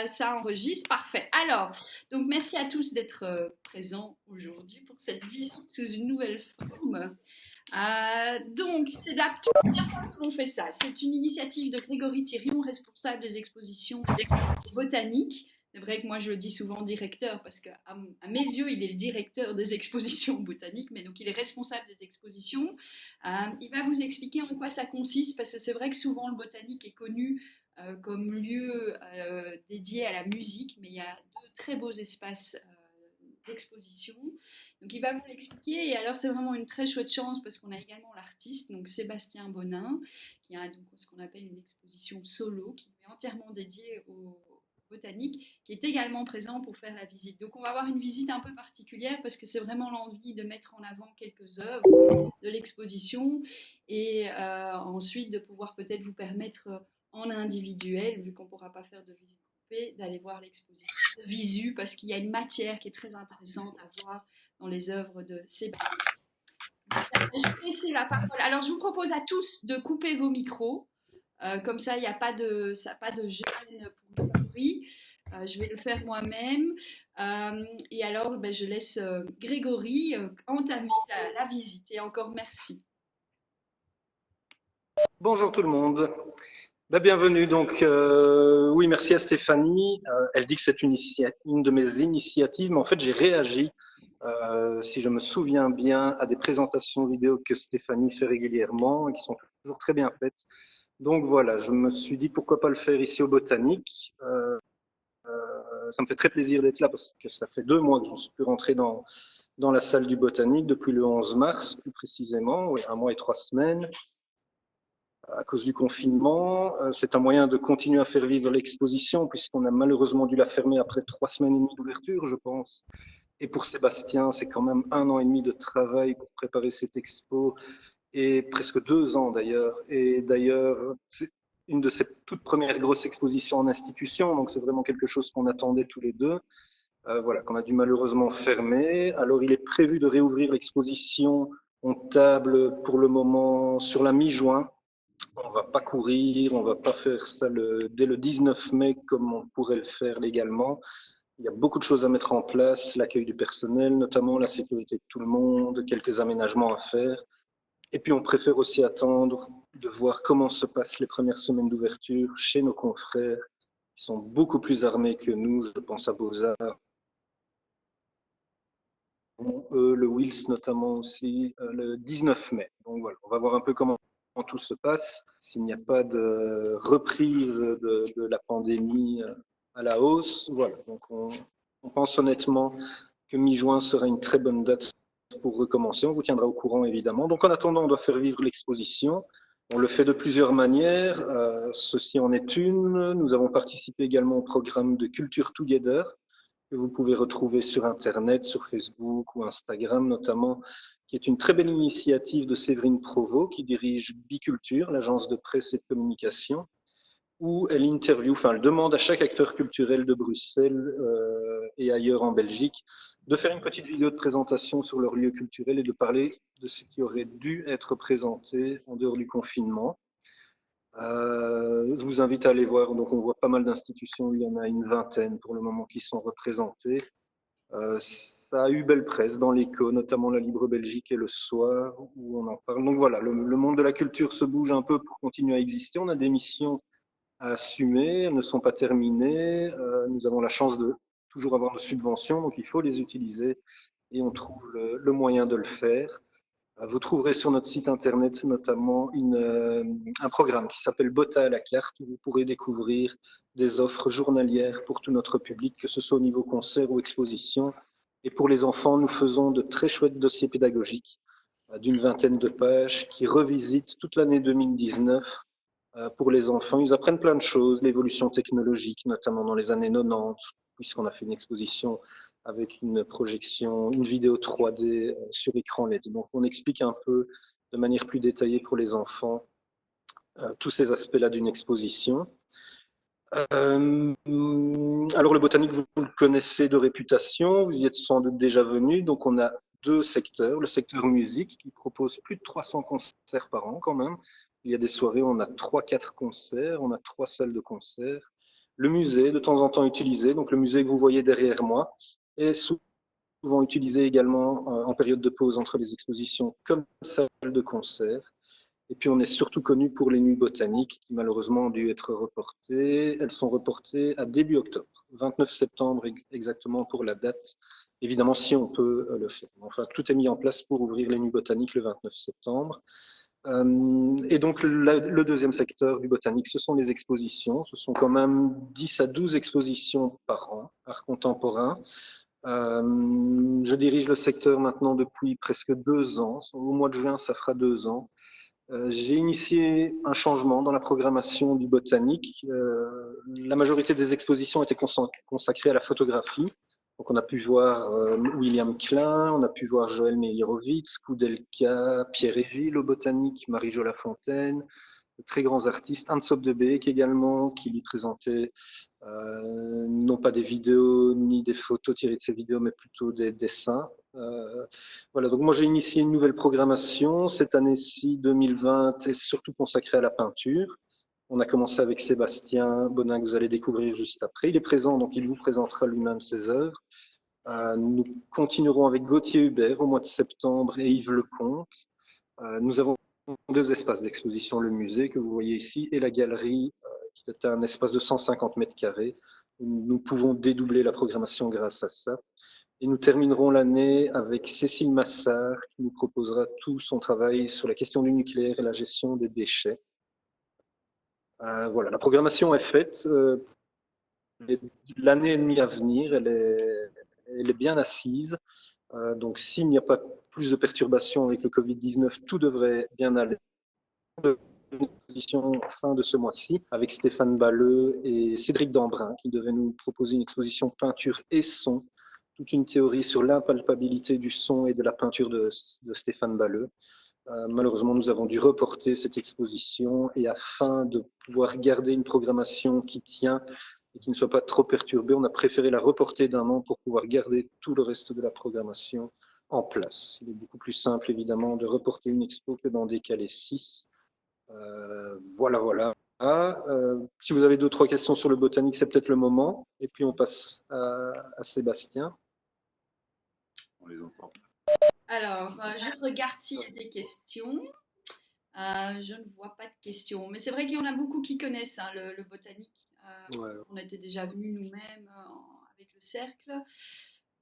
Ça enregistre, parfait. Alors, donc merci à tous d'être présents aujourd'hui pour cette visite sous une nouvelle forme. Donc, c'est la toute première fois que l'on fait ça. C'est une initiative de Grégory Thirion, responsable des expositions botaniques. C'est vrai que moi je le dis souvent directeur parce qu'à mes yeux il est le directeur des expositions botaniques, mais donc il est responsable des expositions. Il va vous expliquer en quoi ça consiste parce que c'est vrai que souvent le botanique est connu comme lieu dédié à la musique, mais il y a de très beaux espaces d'exposition. Donc il va vous l'expliquer et alors c'est vraiment une très chouette chance parce qu'on a également l'artiste, donc Sébastien Bonin, qui a donc ce qu'on appelle une exposition solo qui est entièrement dédiée au botanique, qui est également présent pour faire la visite. Donc on va avoir une visite un peu particulière parce que c'est vraiment l'envie de mettre en avant quelques œuvres de l'exposition et ensuite de pouvoir peut-être vous permettre en individuel, vu qu'on ne pourra pas faire de visite groupée, d'aller voir l'exposition de visu parce qu'il y a une matière qui est très intéressante à voir dans les œuvres de Sébastien. Je vais laisser la parole. Alors je vous propose à tous de couper vos micros. Comme ça, il n'y a pas de gêne pour le bruit. Je vais le faire moi-même. Et alors, je laisse Grégory entamer la visite. Et encore merci. Bonjour tout le monde. Bienvenue. Donc, oui, merci à Stéphanie. Elle dit que c'est une de mes initiatives, mais en fait, j'ai réagi, si je me souviens bien, à des présentations vidéo que Stéphanie fait régulièrement et qui sont toujours très bien faites. Donc voilà, je me suis dit pourquoi pas le faire ici au Botanique. Ça me fait très plaisir d'être là parce que ça fait 2 mois que je ne suis plus rentré dans la salle du Botanique depuis le 11 mars, plus précisément, oui, 1 mois et 3 semaines. À cause du confinement, c'est un moyen de continuer à faire vivre l'exposition puisqu'on a malheureusement dû la fermer après 3 semaines et demie d'ouverture, je pense. Et pour Sébastien, c'est quand même 1 an et demi de travail pour préparer cette expo et presque 2 ans d'ailleurs. Et d'ailleurs, c'est une de ses toutes premières grosses expositions en institution, donc c'est vraiment quelque chose qu'on attendait tous les deux. Voilà, qu'on a dû malheureusement fermer. Alors, il est prévu de réouvrir l'exposition. On table pour le moment sur la mi-juin. On va pas courir, on va pas faire ça dès le 19 mai comme on pourrait le faire légalement. Il y a beaucoup de choses à mettre en place, l'accueil du personnel, notamment la sécurité de tout le monde, quelques aménagements à faire. Et puis on préfère aussi attendre de voir comment se passent les premières semaines d'ouverture chez nos confrères qui sont beaucoup plus armés que nous. Je pense à Beaux-Arts, le Wills notamment aussi, le 19 mai. Donc voilà, on va voir un peu comment tout se passe, s'il n'y a pas de reprise de la pandémie à la hausse. Voilà, donc on pense honnêtement que mi-juin sera une très bonne date pour recommencer. On vous tiendra au courant évidemment. Donc en attendant, on doit faire vivre l'exposition. On le fait de plusieurs manières. Ceci en est une. Nous avons participé également au programme de Culture Together que vous pouvez retrouver sur Internet, sur Facebook ou Instagram notamment, qui est une très belle initiative de Séverine Provost, qui dirige Biculture, l'agence de presse et de communication, où elle elle demande à chaque acteur culturel de Bruxelles et ailleurs en Belgique de faire une petite vidéo de présentation sur leur lieu culturel et de parler de ce qui aurait dû être présenté en dehors du confinement. Je vous invite à aller voir. Donc, on voit pas mal d'institutions. Il y en a une vingtaine pour le moment qui sont représentées. Ça a eu belle presse dans l'écho, notamment la Libre Belgique et le Soir où on en parle. Donc voilà, le monde de la culture se bouge un peu pour continuer à exister. On a des missions à assumer, elles ne sont pas terminées. Nous avons la chance de toujours avoir nos subventions, donc il faut les utiliser et on trouve le moyen de le faire. Vous trouverez sur notre site internet notamment un programme qui s'appelle Bota à la carte où vous pourrez découvrir des offres journalières pour tout notre public, que ce soit au niveau concert ou exposition. Et pour les enfants, nous faisons de très chouettes dossiers pédagogiques d'une vingtaine de pages qui revisitent toute l'année 2019 pour les enfants. Ils apprennent plein de choses, l'évolution technologique, notamment dans les années 90, puisqu'on a fait une exposition avec une projection, une vidéo 3D sur écran LED. Donc, on explique un peu de manière plus détaillée pour les enfants tous ces aspects-là d'une exposition. Alors, le Botanique, vous le connaissez de réputation, vous y êtes sans doute déjà venu. Donc, on a 2 secteurs. Le secteur musique qui propose plus de 300 concerts par an quand même. Il y a des soirées, on a 3-4 concerts, on a 3 salles de concert. Le musée, de temps en temps utilisé, donc le musée que vous voyez derrière moi, est souvent utilisé également en période de pause entre les expositions comme salle de concert. Et puis on est surtout connu pour les nuits botaniques qui malheureusement ont dû être reportées. Elles sont reportées à début octobre, 29 septembre exactement pour la date. Évidemment, si on peut le faire. Enfin, tout est mis en place pour ouvrir les nuits botaniques le 29 septembre. Et donc le deuxième secteur du botanique, ce sont les expositions. Ce sont quand même 10 à 12 expositions par an, art contemporain. Je dirige le secteur maintenant depuis presque 2 ans. Au mois de juin, ça fera 2 ans. J'ai initié un changement dans la programmation du botanique. La majorité des expositions étaient consacrées à la photographie. Donc on a pu voir William Klein, on a pu voir Joël Meyerowitz, Koudelka, Pierre et Gilles au botanique, Marie-Jo Lafontaine, de très grands artistes, Hans Op de Beek également, qui lui présentait non pas des vidéos ni des photos tirées de ces vidéos, mais plutôt des dessins. Voilà, donc moi j'ai initié une nouvelle programmation. Cette année-ci, 2020, est surtout consacrée à la peinture. On a commencé avec Sébastien Bonin, que vous allez découvrir juste après. Il est présent, donc il vous présentera lui-même ses œuvres. Nous continuerons avec Gauthier Hubert au mois de septembre et Yves Lecomte. Nous avons 2 espaces d'exposition, le musée que vous voyez ici et la galerie, qui est un espace de 150 mètres carrés. Nous pouvons dédoubler la programmation grâce à ça. Et nous terminerons l'année avec Cécile Massard, qui nous proposera tout son travail sur la question du nucléaire et la gestion des déchets. Voilà, la programmation est faite. L'année et demie à venir, elle est bien assise. Donc, s'il n'y a pas plus de perturbations avec le Covid-19, tout devrait bien aller. Une exposition fin de ce mois-ci avec Stéphane Balleux et Cédric Dambrun qui devaient nous proposer une exposition peinture et son, toute une théorie sur l'impalpabilité du son et de la peinture de Stéphane Balleux. Malheureusement, nous avons dû reporter cette exposition et afin de pouvoir garder une programmation qui tient et qui ne soit pas trop perturbée, on a préféré la reporter d'un an pour pouvoir garder tout le reste de la programmation en place. Il est beaucoup plus simple, évidemment, de reporter une expo que d'en décaler 6. Voilà. Si vous avez 2 ou 3 questions sur le botanique, c'est peut-être le moment. Et puis on passe à Sébastien. On les entend. Alors, je regarde s'il y a des questions. Je ne vois pas de questions. Mais c'est vrai qu'il y en a beaucoup qui connaissent hein, le botanique. Ouais. On était déjà venus nous-mêmes avec le cercle.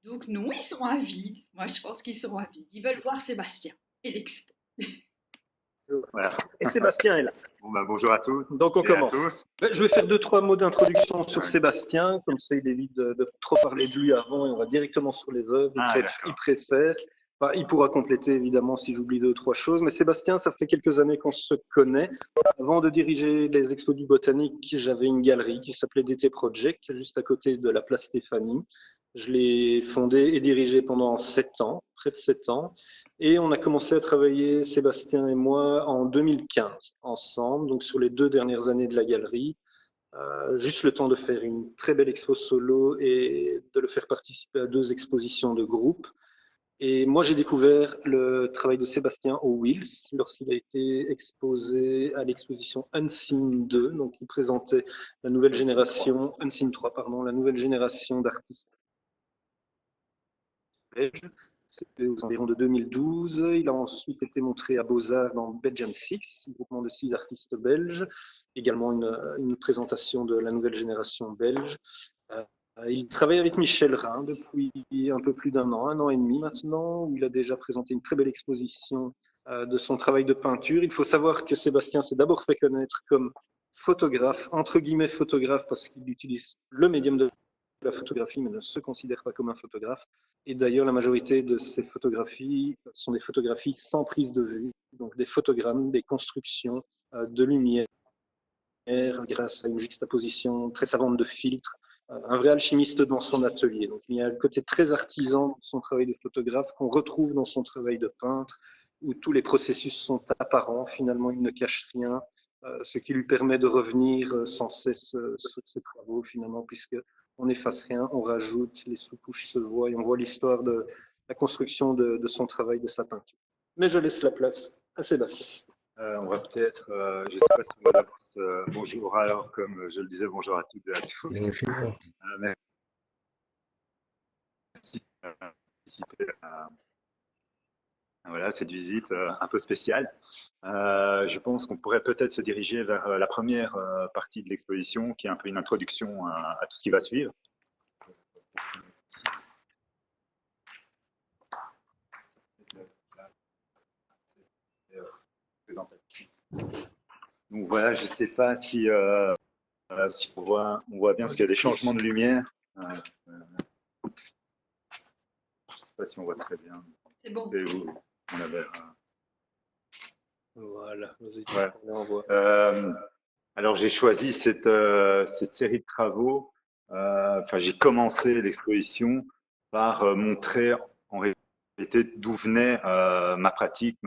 Donc non, ils sont avides. Moi, je pense qu'ils sont avides. Ils veulent voir Sébastien et l'expo. Voilà. Et Sébastien est là. Bon, bonjour à tous. Donc on commence. Tous. Je vais faire 2 ou 3 mots d'introduction sur Sébastien, comme ça il évite de trop parler de lui avant et on va directement sur les œuvres. Il préfère. Enfin, il pourra compléter évidemment si j'oublie 2 ou 3 choses. Mais Sébastien, ça fait quelques années qu'on se connaît. Avant de diriger les expos du botanique, j'avais une galerie qui s'appelait DT Project, juste à côté de la place Stéphanie. Je l'ai fondée et dirigée pendant 7 ans, près de 7 ans. Et on a commencé à travailler, Sébastien et moi, en 2015, ensemble, donc sur les 2 dernières années de la galerie. Juste le temps de faire une très belle expo solo et de le faire participer à 2 expositions de groupe. Et moi, j'ai découvert le travail de Sébastien au Wills lorsqu'il a été exposé à l'exposition Unseen 2, donc il présentait la nouvelle génération, Unseen 3, pardon, la nouvelle génération d'artistes belges. C'était aux environs de 2012. Il a ensuite été montré à Beaux-Arts dans Belgian Six, groupement de 6 artistes belges. Également une présentation de la nouvelle génération belge. Il travaille avec Michel Rhin depuis un peu plus d'1 an, 1 an et demi maintenant, où il a déjà présenté une très belle exposition de son travail de peinture. Il faut savoir que Sébastien s'est d'abord fait connaître comme photographe, entre guillemets photographe, parce qu'il utilise le médium de la photographie, mais ne se considère pas comme un photographe. Et d'ailleurs, la majorité de ses photographies sont des photographies sans prise de vue, donc des photogrammes, des constructions de lumière grâce à une juxtaposition très savante de filtres. Un vrai alchimiste dans son atelier. Donc, il y a un côté très artisan dans son travail de photographe qu'on retrouve dans son travail de peintre, où tous les processus sont apparents. Finalement, il ne cache rien, ce qui lui permet de revenir sans cesse sur ses travaux, finalement, puisque on n'efface rien, on rajoute, les sous-couches se voient et on voit l'histoire de la construction de son travail, de sa peinture. Mais je laisse la place à Sébastien. On va peut-être, je ne sais pas si on va d'abord bonjour alors, comme je le disais, bonjour à toutes et à tous. Bonjour. Merci de participer à voilà, cette visite un peu spéciale. Je pense qu'on pourrait peut-être se diriger vers la première partie de l'exposition, qui est un peu une introduction à tout ce qui va suivre. Donc voilà, je ne sais pas si, si on voit bien, parce qu'il y a des changements de lumière. Je ne sais pas si on voit très bien. C'est bon. Et vous, on avait, Voilà, vas-y, ouais. on envoie. Alors j'ai choisi cette série de travaux. Enfin, j'ai commencé l'exposition par montrer en réalité d'où venait ma pratique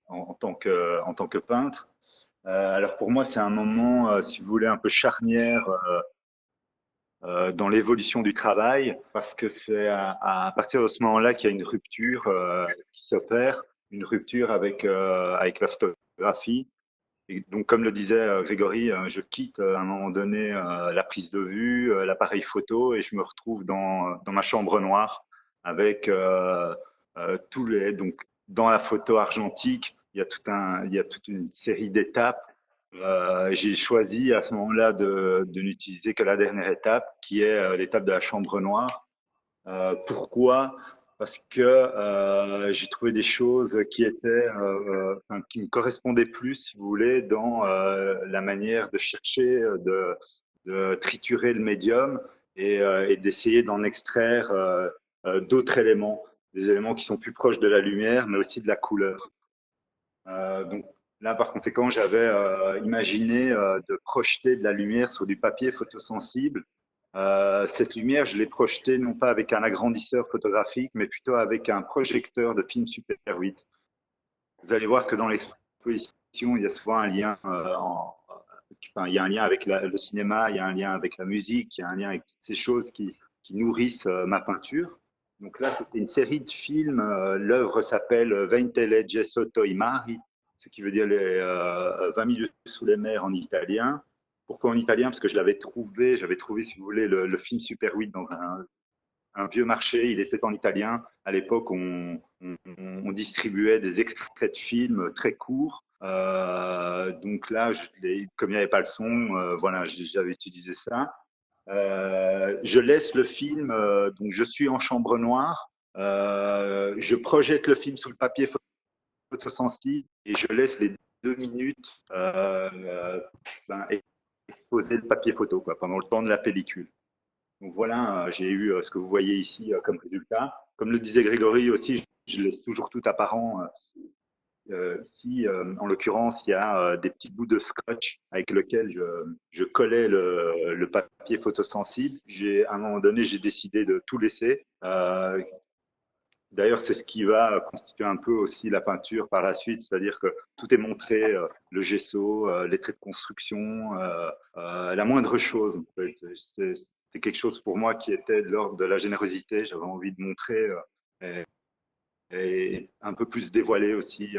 en tant que peintre. Alors pour moi, c'est un moment, si vous voulez, un peu charnière dans l'évolution du travail, parce que c'est à partir de ce moment-là qu'il y a une rupture qui s'opère, une rupture avec la photographie. Et donc, comme le disait Grégory, je quitte à un moment donné la prise de vue, l'appareil photo, et je me retrouve dans ma chambre noire avec tous les. Donc, dans la photo argentique, il y a toute une série d'étapes. J'ai choisi à ce moment-là de n'utiliser que la dernière étape, qui est l'étape de la chambre noire. Pourquoi? Parce que j'ai trouvé des choses qui étaient, enfin, qui me correspondaient plus, si vous voulez, dans la manière de chercher, de triturer le médium et d'essayer d'en extraire d'autres éléments, des éléments qui sont plus proches de la lumière, mais aussi de la couleur. Donc là, par conséquent, j'avais imaginé de projeter de la lumière sur du papier photosensible. Cette lumière, je l'ai projetée non pas avec un agrandisseur photographique, mais plutôt avec un projecteur de film Super 8. Vous allez voir que dans l'exposition, il y a souvent un lien, enfin, il y a un lien avec le cinéma, il y a un lien avec la musique, il y a un lien avec toutes ces choses qui nourrissent ma peinture. Donc là, c'était une série de films. L'œuvre s'appelle Veinte leggi sotto i mari, ce qui veut dire les 20 minutes sous les mers en italien. Pourquoi en italien? Parce que j'avais trouvé, si vous voulez, le film Super 8 dans un vieux marché. Il était en italien. À l'époque, on distribuait des extraits de films très courts. Donc là, comme il n'y avait pas le son, voilà, j'avais utilisé ça. Je laisse le film, donc je suis en chambre noire. Je projette le film sur le papier photosensible et je laisse les 2 minutes exposer le papier photo quoi, pendant le temps de la pellicule. Donc voilà, j'ai eu ce que vous voyez ici comme résultat. Comme le disait Grégory aussi, je laisse toujours tout apparent. Ici, en l'occurrence, il y a des petits bouts de scotch avec lequel je collais le papier photosensible. À un moment donné, j'ai décidé de tout laisser. D'ailleurs, c'est ce qui va constituer un peu aussi la peinture par la suite, c'est-à-dire que tout est montré, le gesso, les traits de construction, la moindre chose. En fait. C'est quelque chose pour moi qui était de l'ordre de la générosité. J'avais envie de montrer et un peu plus dévoiler aussi,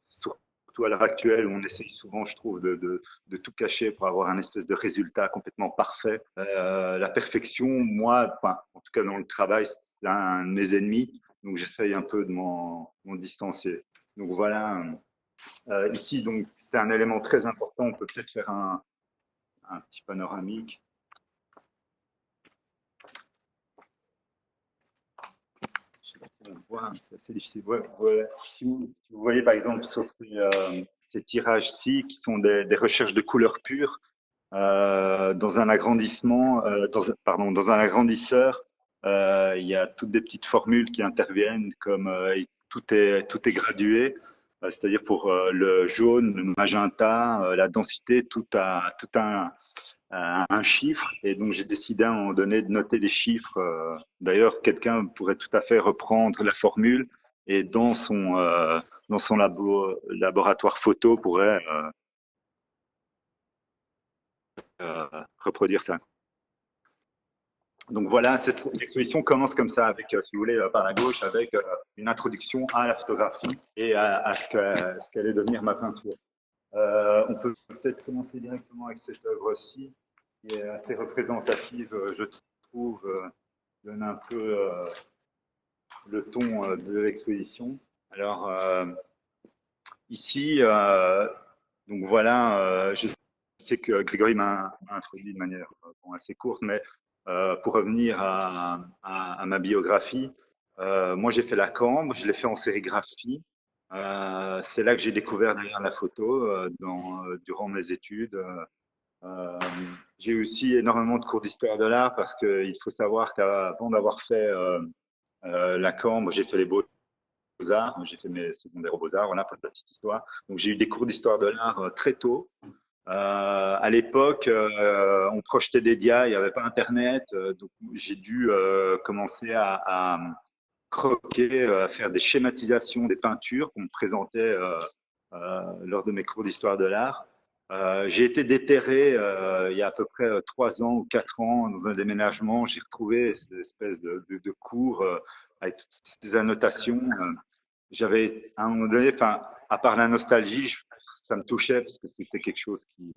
surtout à l'heure actuelle où on essaye souvent, je trouve, de tout cacher pour avoir un espèce de résultat complètement parfait. La perfection, moi, enfin, en tout cas dans le travail, c'est un de mes ennemis, donc j'essaye un peu de m'en distancier. Donc voilà, ici, donc c'est un élément très important. On peut peut-être faire un petit panoramique. On voit, c'est assez difficile. Ouais, voilà. Si vous voyez par exemple sur ces tirages-ci, qui sont des recherches de couleurs pures, dans un agrandissement, dans un agrandisseur, il y a toutes des petites formules qui interviennent, comme tout est gradué, c'est-à-dire pour le jaune, le magenta, la densité, tout un chiffre. Et donc, j'ai décidé à un moment donné de noter les chiffres. D'ailleurs, quelqu'un pourrait tout à fait reprendre la formule et dans son laboratoire photo pourrait reproduire ça. Donc voilà, l'exposition commence comme ça, avec, si vous voulez, par la gauche, avec une introduction à la photographie et à ce qu'allait devenir ma peinture. On peut peut-être commencer directement avec cette œuvre-ci, qui est assez représentative, je trouve, donne un peu le ton de l'exposition. Alors, ici, donc voilà, je sais que Grégory m'a introduit de manière assez courte, mais pour revenir à ma biographie, moi j'ai fait la cambre, je l'ai fait en sérigraphie. C'est là que j'ai découvert derrière la photo durant mes études. J'ai aussi énormément de cours d'histoire de l'art parce qu'il faut savoir qu'avant d'avoir fait la cambre, j'ai fait les Beaux-Arts, j'ai fait mes secondaires aux Beaux-Arts, voilà pour la petite histoire. Donc j'ai eu des cours d'histoire de l'art très tôt. À l'époque, on projetait des dias, il n'y avait pas Internet, donc j'ai dû commencer à croquer, à faire des schématisations des peintures qu'on me présentait lors de mes cours d'histoire de l'art. J'ai été déterré il y a à peu près 3 ans ou 4 ans dans un déménagement. J'ai retrouvé cette espèce de cours avec toutes ces annotations. J'avais à un moment donné, enfin, à part la nostalgie, ça me touchait parce que c'était quelque chose qui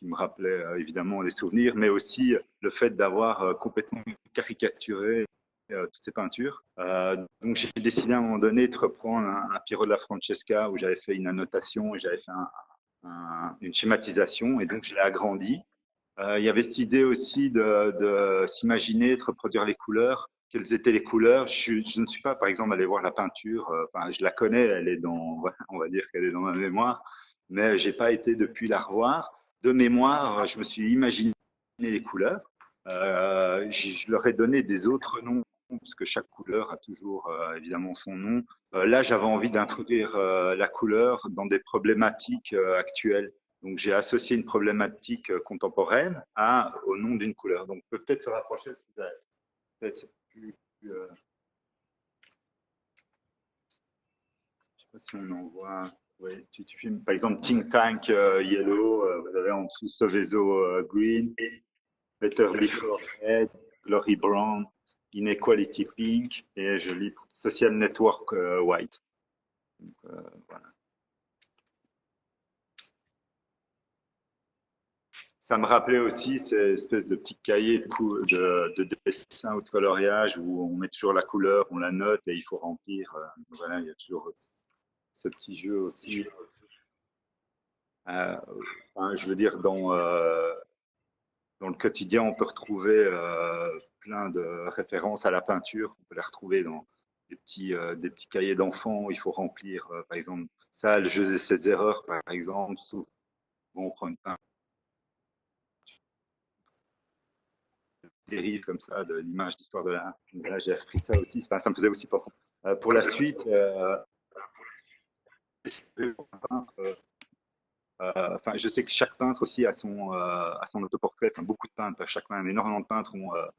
me rappelait évidemment des souvenirs, mais aussi le fait d'avoir complètement caricaturé toutes ces peintures. Donc j'ai décidé à un moment donné de reprendre un Piero della Francesca où j'avais fait une annotation et j'avais fait une schématisation et donc je l'ai agrandi. Il y avait cette idée aussi de s'imaginer, de reproduire les couleurs. Quelles étaient les couleurs? Je ne suis pas, par exemple, allé voir la peinture. Enfin, je la connais, elle est on va dire qu'elle est dans ma mémoire, mais j'ai pas été depuis la revoir. De mémoire, je me suis imaginé les couleurs. Je leur ai donné des autres noms parce que chaque couleur a toujours évidemment son nom. Là, j'avais envie d'introduire la couleur dans des problématiques actuelles. Donc, j'ai associé une problématique contemporaine au nom d'une couleur. Donc, peut-être se rapprocher. Peut-être c'est plus je sais pas si on en voit. Ouais, tu filmes, par exemple, Think Tank Yellow, vous avez en dessous Soveso Green, Better Before Red, Glory Brown, Inequality Pink, et je lis Social Network White. Donc, voilà. Ça me rappelait aussi ces espèces de petits cahiers de dessin ou de coloriage où on met toujours la couleur, on la note et il faut remplir. Voilà, il y a toujours ce petit jeu aussi. Enfin, je veux dire, dans le quotidien, on peut retrouver plein de références à la peinture. On peut les retrouver dans des petits cahiers d'enfants où il faut remplir, par exemple, ça, le jeu des 7 erreurs, par exemple. Souvent, on prend une peinture dérive comme ça de l'image d'histoire de l'art. Là, j'ai repris ça aussi. Enfin, ça me faisait aussi penser. Pour la suite, enfin, je sais que chaque peintre aussi a son autoportrait. Enfin, beaucoup de peintres, pas chaque peintre, énormément de peintres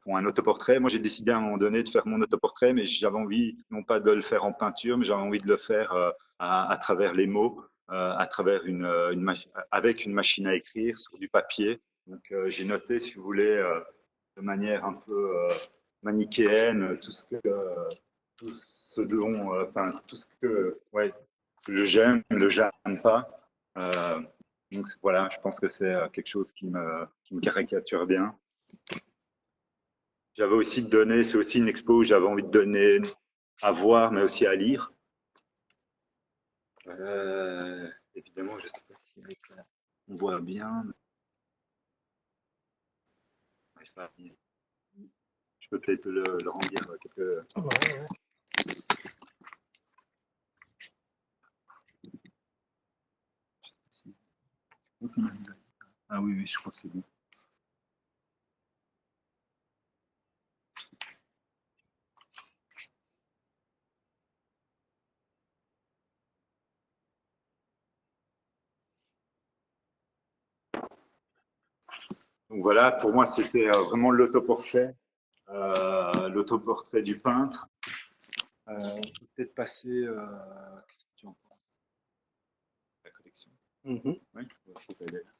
ont un autoportrait. Moi, j'ai décidé à un moment donné de faire mon autoportrait, mais j'avais envie, non pas de le faire en peinture, mais j'avais envie de le faire à travers les mots, à travers avec une machine à écrire sur du papier. Donc, j'ai noté, si vous voulez, de manière un peu manichéenne, tout ce dont, enfin, tout ce que, ouais, que j'aime, le j'aime pas. Euh, donc voilà, je pense que c'est quelque chose qui me caricature bien. J'avais aussi donné, c'est aussi une expo où j'avais envie de donner à voir, mais aussi à lire. Évidemment, je ne sais pas si on voit bien. Je peux peut-être le rendir quelques. Ouais, ouais. Ah oui, oui, je crois que c'est bon. Donc voilà, pour moi, c'était vraiment l'autoportrait du peintre. On peut peut-être passer. Qu'est-ce que tu en penses? La collection. Mhm. Oui, faut qu'elle est là.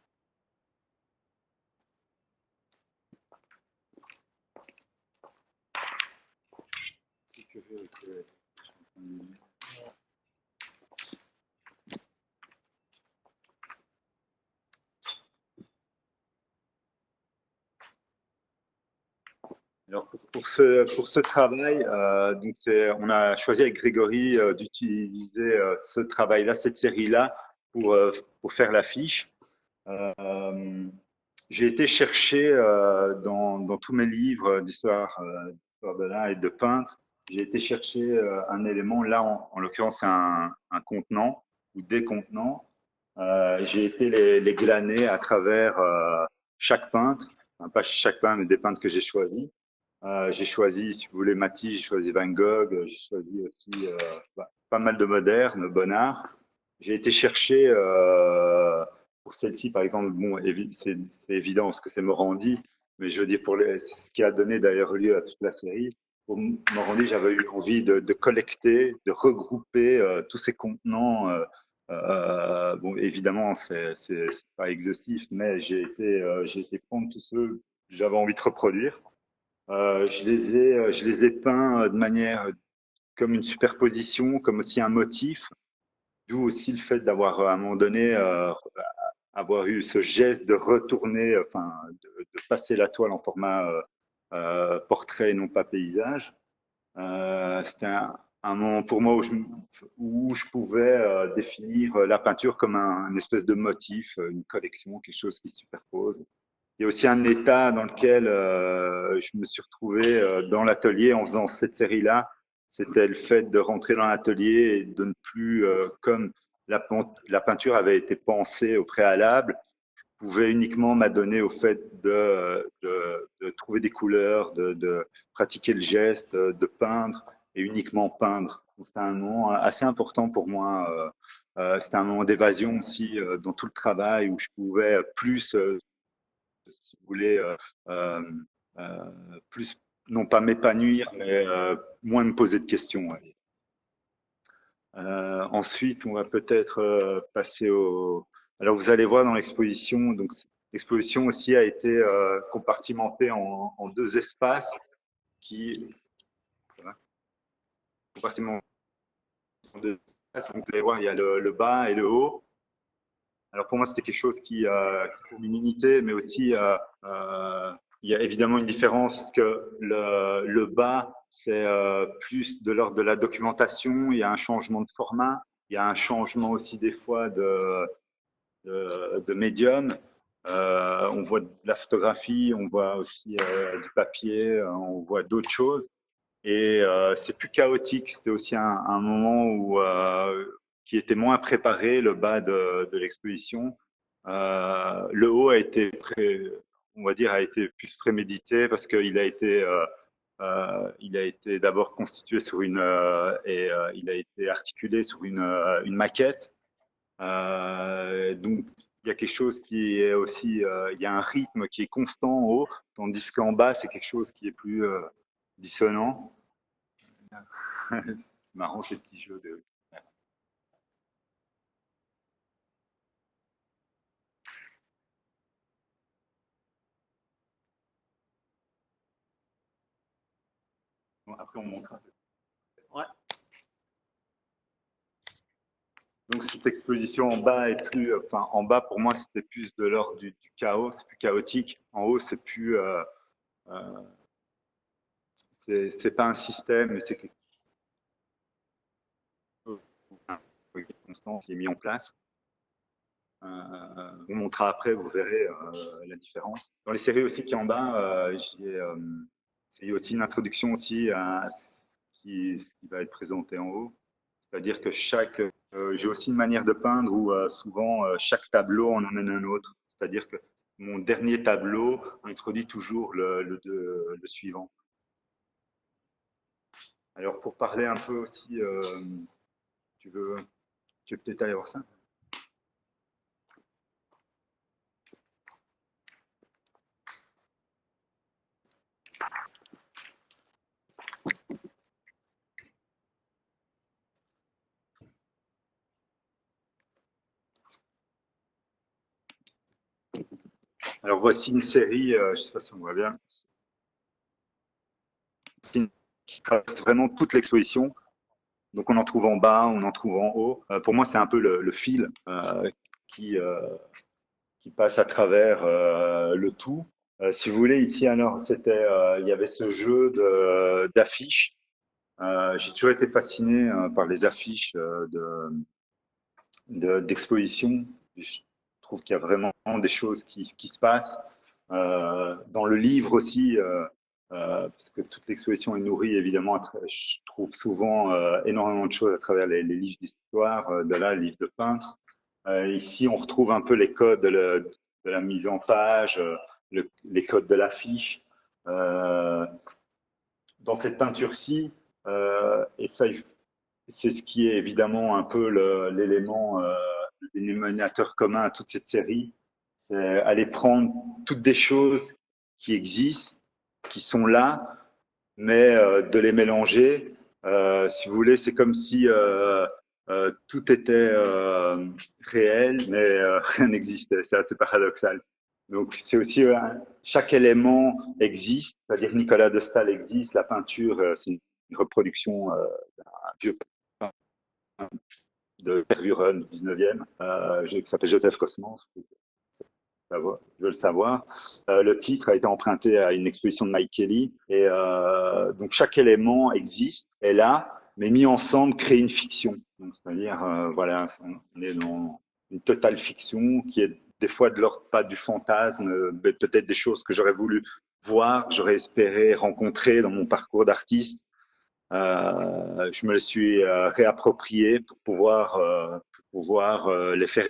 Alors pour ce travail, donc on a choisi avec Grégory d'utiliser ce travail-là, cette série-là, pour faire l'affiche. J'ai été chercher dans tous mes livres d'histoire de l'art et de peintre, j'ai été chercher un élément, là en l'occurrence c'est un contenant ou des contenants. J'ai été les glaner à travers chaque peintre, enfin, pas chaque peintre, mais des peintres que j'ai choisis. J'ai choisi, si vous voulez, Matisse, j'ai choisi Van Gogh, j'ai choisi aussi pas mal de modernes, Bonnard. J'ai été chercher pour celle-ci, par exemple, bon, c'est évident parce que c'est Morandi, mais je veux dire pour ce qui a donné d'ailleurs lieu à toute la série. Pour Morandi, j'avais eu envie de collecter, de regrouper tous ces contenants. Bon, évidemment, c'est pas exhaustif, mais j'ai été prendre tous ceux que j'avais envie de reproduire. Je les ai peints de manière comme une superposition, comme aussi un motif, d'où aussi le fait d'avoir à un moment donné avoir eu ce geste de retourner, enfin de passer la toile en format portrait et non pas paysage. C'était un moment pour moi où je pouvais définir la peinture comme une espèce de motif, une collection, quelque chose qui se superpose. Il y a aussi un état dans lequel je me suis retrouvé dans l'atelier en faisant cette série-là. C'était le fait de rentrer dans l'atelier et de ne plus, comme la peinture avait été pensée au préalable, pouvait uniquement m'adonner au fait de trouver des couleurs, de pratiquer le geste, de peindre et uniquement peindre. C'était un moment assez important pour moi. C'était un moment d'évasion aussi dans tout le travail où je pouvais plus si vous voulez, euh, plus, non pas m'épanouir, mais moins me poser de questions. Ouais. Ensuite, on va peut-être passer au. Alors, vous allez voir dans l'exposition, donc l'exposition aussi a été compartimentée en deux espaces qui. Ça va compartimentés en deux espaces. Donc, vous allez voir, il y a le bas et le haut. Alors pour moi, c'était quelque chose qui forme une unité, mais aussi il y a évidemment une différence parce que le bas, c'est plus de l'ordre de la documentation. Il y a un changement de format, il y a un changement aussi des fois de médium. On voit de la photographie, on voit aussi du papier, on voit d'autres choses. Et c'est plus chaotique. C'était aussi un moment où qui était moins préparé, le bas de l'exposition. Le haut a été on va dire, a été plus prémédité parce il a été d'abord constitué sur il a été articulé sur une maquette. Donc il y a quelque chose qui est aussi, il y a un rythme qui est constant en haut, tandis qu'en bas c'est quelque chose qui est plus dissonant. C'est marrant ces petits jeux de. Bon, après on montre. Ouais. Donc cette exposition en bas est plus, enfin en bas pour moi c'était plus de l'ordre du chaos, c'est plus chaotique. En haut c'est plus, euh, c'est pas un système, mais c'est quelque chose de constant qui est mis en place. On montrera après, vous verrez la différence. Dans les séries aussi qui est en bas, c'est aussi une introduction aussi à ce qui va être présenté en haut. C'est-à-dire que j'ai aussi une manière de peindre où souvent chaque tableau en amène un autre. C'est-à-dire que mon dernier tableau introduit toujours le suivant. Alors pour parler un peu aussi, tu veux peut-être aller voir ça? Alors voici une série, je ne sais pas si on voit bien, traverse vraiment toute l'exposition. Donc on en trouve en bas, on en trouve en haut. Pour moi, c'est un peu le fil qui, euh, qui passe à travers le tout. Si vous voulez, ici, alors, il y avait ce jeu d'affiches. J'ai toujours été fasciné par les affiches d'exposition. Je trouve qu'il y a vraiment des choses qui se passent. Dans le livre aussi, parce que toute l'exposition est nourrie évidemment, je trouve souvent énormément de choses à travers les livres d'histoire, de là, les livres de peintres. Ici, on retrouve un peu les codes de la mise en page, les codes de l'affiche. Dans cette peinture-ci, et ça, c'est ce qui est évidemment un peu l'élément, le dénominateur commun à toute cette série, c'est aller prendre toutes des choses qui existent, qui sont là, mais de les mélanger. Si vous voulez, c'est comme si tout était réel, mais rien n'existait. C'est assez paradoxal. Donc c'est aussi chaque élément existe, c'est-à-dire Nicolas de Staël existe, la peinture, c'est une reproduction d'un vieux de Tervuren du 19e, qui s'appelle Joseph Cosmans, je veux le savoir. Le titre a été emprunté à une exposition de Mike Kelly, et donc chaque élément existe, est là, mais mis ensemble crée une fiction. C'est-à-dire, voilà, on est dans une totale fiction qui est des fois de l'ordre pas du fantasme, mais peut-être des choses que j'aurais voulu voir, que j'aurais espéré rencontrer dans mon parcours d'artiste. Je me le suis réapproprié pour pouvoir les faire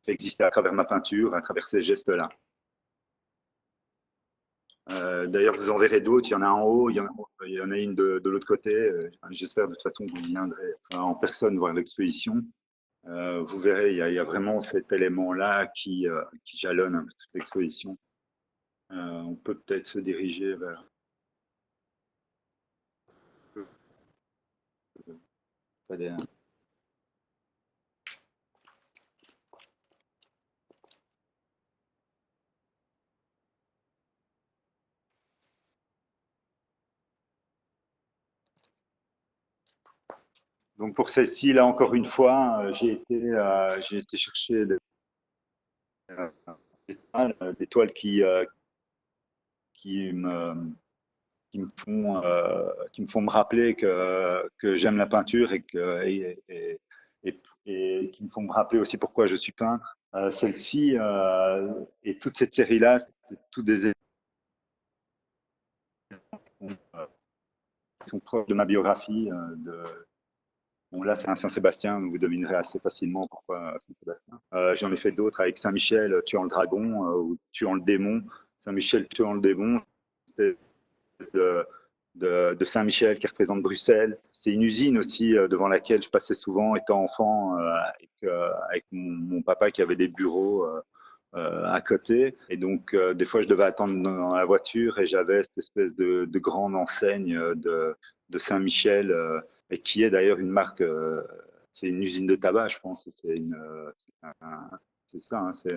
exister à travers ma peinture, à travers ces gestes-là. D'ailleurs, vous en verrez d'autres. Il y en a en haut, il y en a une de l'autre côté. J'espère de toute façon que vous viendrez en personne voir l'exposition. Vous verrez, il y a vraiment cet élément-là qui jalonne un peu toute l'exposition. On peut peut-être se diriger vers. Donc pour celle-ci, là encore une fois, j'ai été chercher des toiles qui me, qui me font me rappeler que j'aime la peinture et qui me font me rappeler aussi pourquoi je suis peintre. Celle-ci et toute cette série-là, c'est tous des éléments qui sont proches de ma biographie. Bon, là, c'est un Saint-Sébastien, vous devinerez assez facilement pourquoi Saint-Sébastien. J'en ai fait d'autres avec Saint-Michel tuant le dragon ou tuant le démon. Saint-Michel tuant le démon, c'était de Saint-Michel qui représente Bruxelles. C'est une usine aussi devant laquelle je passais souvent étant enfant avec mon papa qui avait des bureaux à côté. Et donc, des fois, je devais attendre dans la voiture et j'avais cette espèce de grande enseigne de Saint-Michel, et qui est d'ailleurs une marque, c'est une usine de tabac, je pense. C'est ça, hein, c'est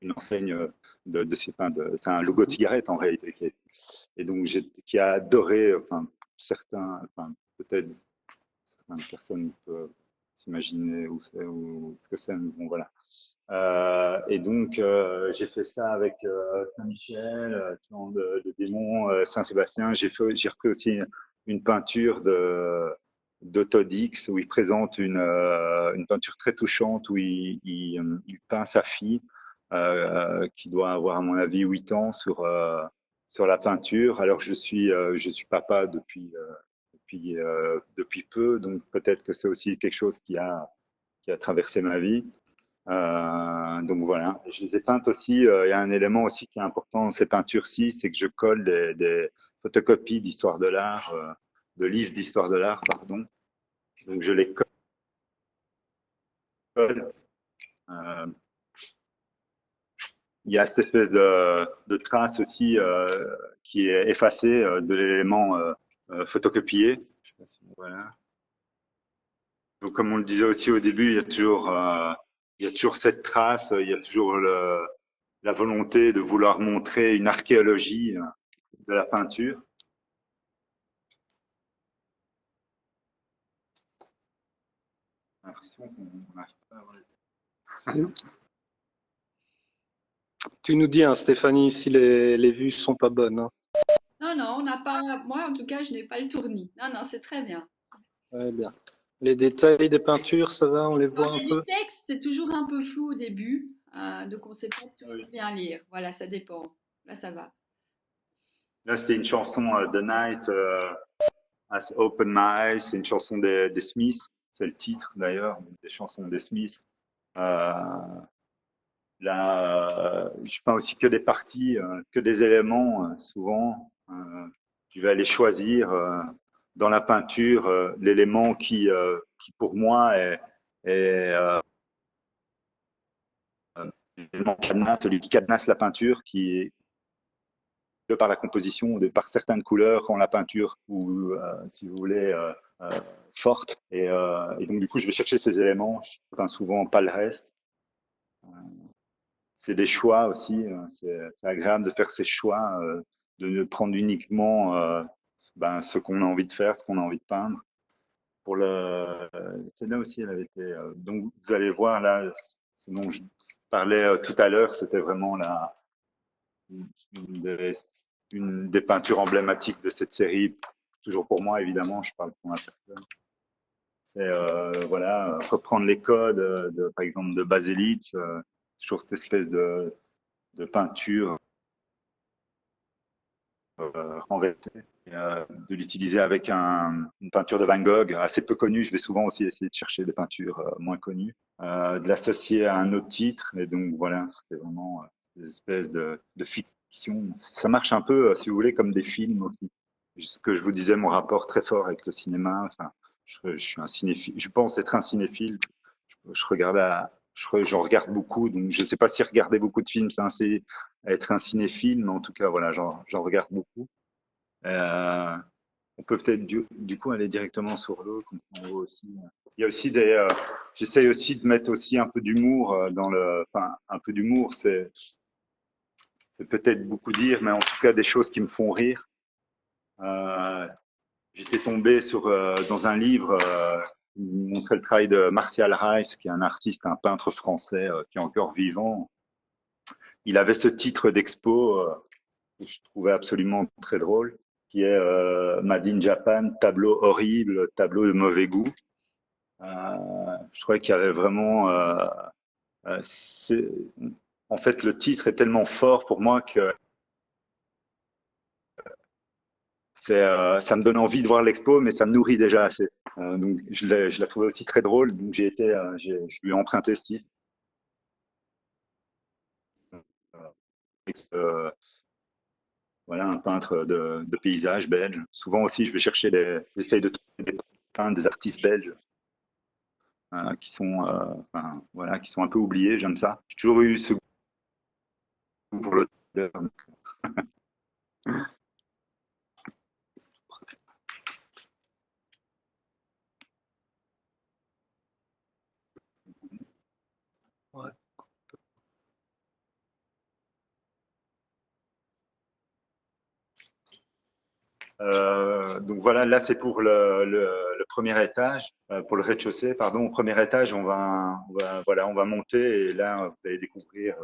une enseigne c'est un logo de cigarette en réalité. Et donc, qui a adoré, peut-être certaines personnes peuvent s'imaginer où c'est ou ce que c'est, mais bon, voilà. Et donc, j'ai fait ça avec Saint-Michel, de démon, Saint-Sébastien. J'ai repris aussi une peinture de Todd Hicks où il présente une peinture très touchante où il peint sa fille qui doit avoir, à mon avis, 8 ans sur la peinture. Alors, je suis papa depuis peu, donc peut-être que c'est aussi quelque chose qui a traversé ma vie. Donc voilà, je les ai peintes aussi. Il y a un élément aussi qui est important dans ces peintures-ci, c'est que je colle des photocopies d'histoire de l'art, de livres d'histoire de l'art, pardon. Donc je les colle. Il y a cette espèce de trace aussi qui est effacée de l'élément photocopié. Voilà. Donc comme on le disait aussi au début, il y a toujours cette trace, il y a toujours la volonté de vouloir montrer une archéologie de la peinture. J'ai l'impression qu'on n'arrive pas à voir. Tu nous dis, hein, Stéphanie, si les vues sont pas bonnes, hein. Non, non, on n'a pas. Moi, en tout cas, je n'ai pas le tournis. Non, non, c'est très bien. Ouais, bien. Les détails des peintures, ça va, on les Alors, voit il un y a du peu? texte, c'est toujours un peu flou au début, donc on ne sait pas Oui. toujours bien lire. Voilà, ça dépend. Là, ça va. Là, c'était une chanson The Night Has Opened My Eyes. C'est une chanson des Smiths. C'est le titre d'ailleurs des chansons des Smiths. Euh, Là, je peins aussi que des parties, que des éléments. Souvent, je vais aller choisir dans la peinture l'élément qui pour moi est l'élément cadenas, celui qui cadenasse la peinture, qui est de par la composition, de par certaines couleurs rend la peinture ou si vous voulez forte. Et donc du coup, je vais chercher ces éléments. Je peins souvent pas le reste. C'est des choix aussi. C'est agréable de faire ces choix, de ne prendre uniquement ce qu'on a envie de faire, ce qu'on a envie de peindre. Pour celle-là aussi, elle avait été. Donc vous allez voir là, ce dont je parlais tout à l'heure, c'était vraiment une des, une des peintures emblématiques de cette série. Toujours pour moi, évidemment, je parle pour ma personne. C'est voilà, reprendre les codes, par exemple, de Baselitz, toujours cette espèce de peinture renversée, de l'utiliser avec une peinture de Van Gogh assez peu connue. Je vais souvent aussi essayer de chercher des peintures moins connues, de l'associer à un autre titre. Et donc voilà, c'était vraiment une espèce de fiction. Ça marche un peu, si vous voulez, comme des films aussi. Ce que je vous disais, mon rapport très fort avec le cinéma. Enfin, je suis un cinéphile. Je pense être un cinéphile. J'en regarde beaucoup. Donc je ne sais pas si regarder beaucoup de films, c'est être un cinéphile, mais en tout cas, voilà, j'en regarde beaucoup. Euh, on peut peut-être du coup aller directement sur l'autre, comme ça on voit aussi. Il y a aussi j'essaye aussi de mettre aussi un peu d'humour enfin un peu d'humour, c'est peut-être beaucoup dire, mais en tout cas des choses qui me font rire. Euh, J'étais tombé dans un livre qui montrait le travail de Martial Reis, qui est un artiste, un peintre français qui est encore vivant. Il avait ce titre d'expo que je trouvais absolument très drôle, qui est Made in Japan, tableau horrible, tableau de mauvais goût. Je trouvais qu'il y avait vraiment... euh, en fait, le titre est tellement fort pour moi que ça me donne envie de voir l'expo, mais ça me nourrit déjà assez. Donc, je la trouvais aussi très drôle, donc je lui ai emprunté ce titre. Euh, voilà, un peintre de paysage belge. Souvent aussi, j'essaye de trouver des peintres, des artistes belges enfin, voilà, qui sont un peu oubliés. J'aime ça. J'ai toujours eu ce goût pour l'auteur. Ouais. Donc voilà, là c'est pour le premier étage, pour le rez-de-chaussée, pardon. Au premier étage, voilà, on va monter et là vous allez découvrir